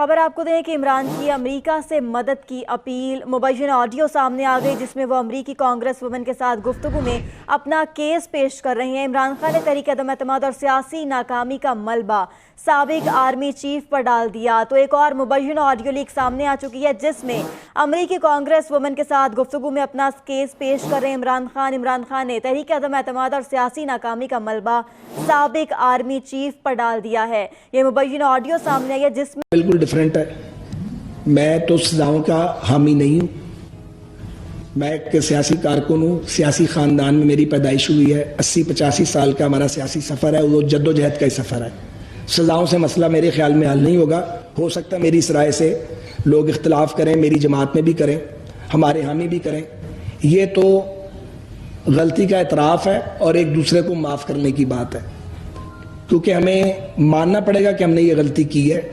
खबर आपको दें कि इमरान की अमेरिका से मदद की अपील, मुबैयन ऑडियो सामने आ गई जिसमें वो अमेरिकी कांग्रेस वुमन के साथ गुफ्तगू में अपना केस पेश कर रही हैं। इमरान खान ने तहरीक अदम एतमाद और सियासी नाकामी का मलबा साबिक आर्मी चीफ पर डाल दिया। तो एक और मुबैयन ऑडियो लीक सामने आ चुकी है जिसमें अमेरिकी कांग्रेस वुमन के साथ गुफ्तगू में अपना केस पेश कर रहे हैं इमरान खान ने तहरीक अदम एतमाद और सियासी नाकामी का मलबा साबिक आर्मी चीफ पर डाल दिया है। ये मुबैयन ऑडियो सामने आई है जिसमें बिल्कुल डिफरेंट है। मैं तो सजाओं का हामी नहीं हूं। मैं एक सियासी कारकुन हूं। सियासी खानदान में मेरी पैदाइश हुई है। 80-85 साल का हमारा सियासी सफर है, वो जद्दोजहद का ही सफर है। सजाओं से मसला मेरे ख्याल में हल नहीं होगा। हो सकता है मेरी इस राय से लोग इख्तलाफ करें, मेरी जमात में भी करें, हमारे हामी भी करें। ये तो गलती का एतराफ़ है और एक दूसरे को माफ़ करने की बात है, क्योंकि हमें मानना पड़ेगा कि हमने ये गलती की है।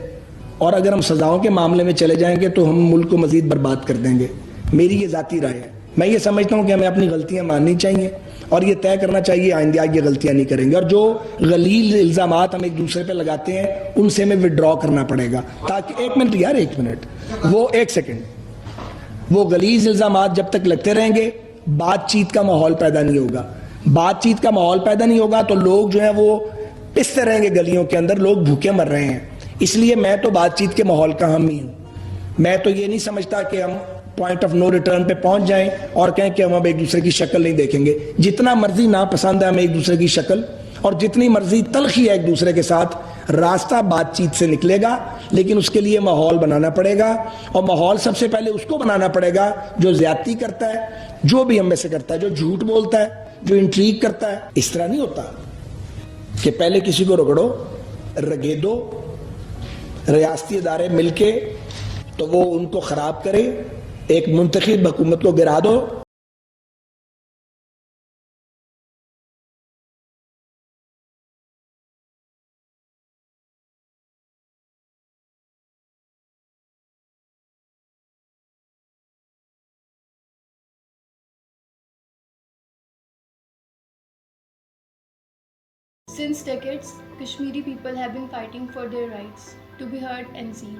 और अगर हम सजाओं के मामले में चले जाएंगे तो हम मुल्क को मजीद बर्बाद कर देंगे। मेरी ये जाती राय है। मैं ये समझता हूं कि हमें अपनी गलतियां माननी चाहिए और ये तय करना चाहिए आइंदा ये गलतियां नहीं करेंगे। और जो गलील इल्जामात हम एक दूसरे पे लगाते हैं उनसे हमें विड्रॉ करना पड़ेगा, ताकि एक मिनट वो एक सेकेंड, वो गलीज इल्जामात जब तक लगते रहेंगे बातचीत का माहौल पैदा नहीं होगा। बातचीत का माहौल पैदा नहीं होगा तो लोग जो है वो पिसते रहेंगे गलियों के अंदर, लोग भूखे मर रहे हैं। इसलिए मैं तो बातचीत के माहौल का हामी हूं। मैं तो ये नहीं समझता कि हम पॉइंट ऑफ नो रिटर्न पे पहुंच जाएं और कहें कि हम अब एक दूसरे की शक्ल नहीं देखेंगे। जितना मर्जी ना पसंद है हमें एक दूसरे की शक्ल, और जितनी मर्जी तलखी है एक दूसरे के साथ, रास्ता बातचीत से निकलेगा। लेकिन उसके लिए माहौल बनाना पड़ेगा, और माहौल सबसे पहले उसको बनाना पड़ेगा जो ज्यादती करता है, जो भी हम में से करता है, जो झूठ बोलता है, जो इंट्रीग करता है। इस तरह नहीं होता कि पहले किसी को रगड़ो, रगेदो, रियासती इदारे मिलके तो वो उनको खराब करे, एक मुंतखब हुकूमत को गिरा दो। Since decades, Kashmiri people have been fighting for their rights to be heard and seen.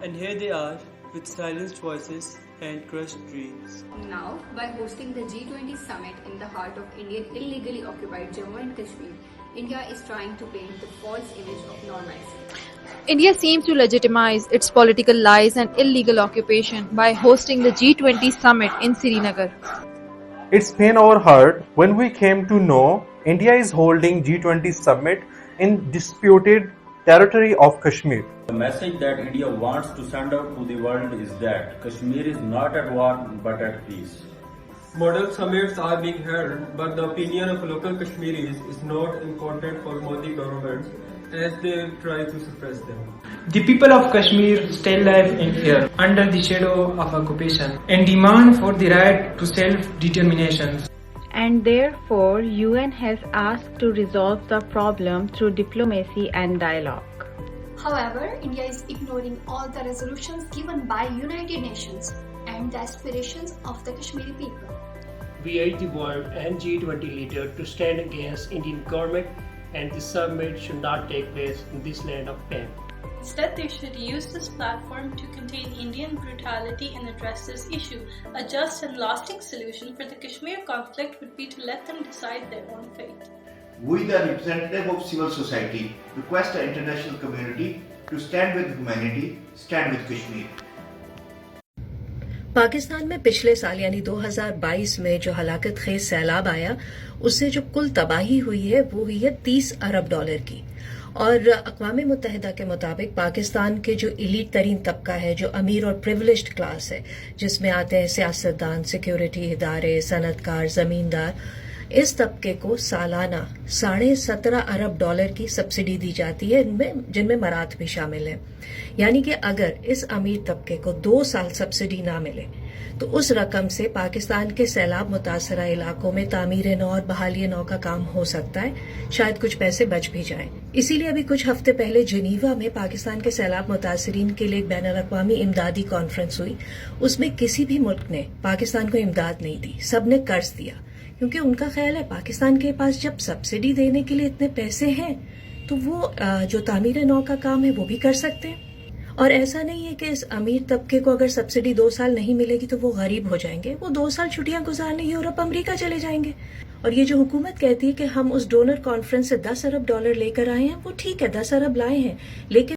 And here they are with silenced voices and crushed dreams. Now, by hosting the G20 summit in the heart of Indian illegally occupied Jammu and Kashmir, India is trying to paint the false image of normalcy. India seems to legitimize its political lies and illegal occupation by hosting the G20 summit in Srinagar. It's pain our heart when we came to know India is holding G20 summit in disputed territory of Kashmir. The message that India wants to send out to the world is that Kashmir is not at war but at peace. Model summits are being held, but the opinion of local Kashmiris is not important for Modi government as they try to suppress them. The people of Kashmir still live in fear under the shadow of occupation and demand for the right to self-determination. And therefore, UN has asked to resolve the problem through diplomacy and dialogue. However, India is ignoring all the resolutions given by United Nations and the aspirations of the Kashmiri people. We urge the world and G20 leaders to stand against Indian government, and the summit should not take place in this land of pain. Instead, they should use this platform to contain Indian brutality and address this issue. A just and lasting solution for the Kashmir conflict would be to let them decide their own fate. We, the representative of civil society, request the international community to stand with humanity, stand with Kashmir. Pakistan में पिछले साल यानी 2022 में जो हलाकत खेज सैलाब आया, उससे जो कुल तबाही हुई है वो हुई है $30 अरब की। और अक़वाम मुत्तहिदा के मुताबिक पाकिस्तान के जो इलीट तरीन तबका है, जो अमीर और प्रिविलेज्ड क्लास है, जिसमें आते हैं सियासतदान, सिक्योरिटी इदारे, सनतकार, जमींदार, इस तबके को सालाना $17.5 अरब की सब्सिडी दी जाती है, जिनमें मराठ भी शामिल है। यानी कि अगर इस अमीर तबके को 2 साल सब्सिडी ना मिले तो उस रकम से पाकिस्तान के सैलाब मुतासरा इलाकों में तामीर नौ और बहाली नौ का काम हो सकता है, शायद कुछ पैसे बच भी जाएं। इसीलिए अभी कुछ हफ्ते पहले जिनीवा में पाकिस्तान के सैलाब मुतासरीन के लिए एक बैनुल-अक़वामी इमदादी कॉन्फ्रेंस हुई। उसमें किसी भी मुल्क ने पाकिस्तान को इमदाद नहीं दी, सबने कर्ज दिया, क्योंकि उनका ख्याल है पाकिस्तान के पास जब सब्सिडी देने के लिए इतने पैसे हैं तो वो जो तामीर नौ का काम है वो भी कर सकते हैं। और ऐसा नहीं है कि इस अमीर तबके को अगर सब्सिडी 2 साल नहीं मिलेगी तो वो गरीब हो जाएंगे। वो 2 साल छुट्टियां गुजारने यूरोप अमेरिका चले जाएंगे। और ये जो हुकूमत कहती है कि हम उस डोनर कॉन्फ्रेंस से $10 अरब लेकर आए हैं, वो ठीक है, 10 अरब लाए हैं, लेकिन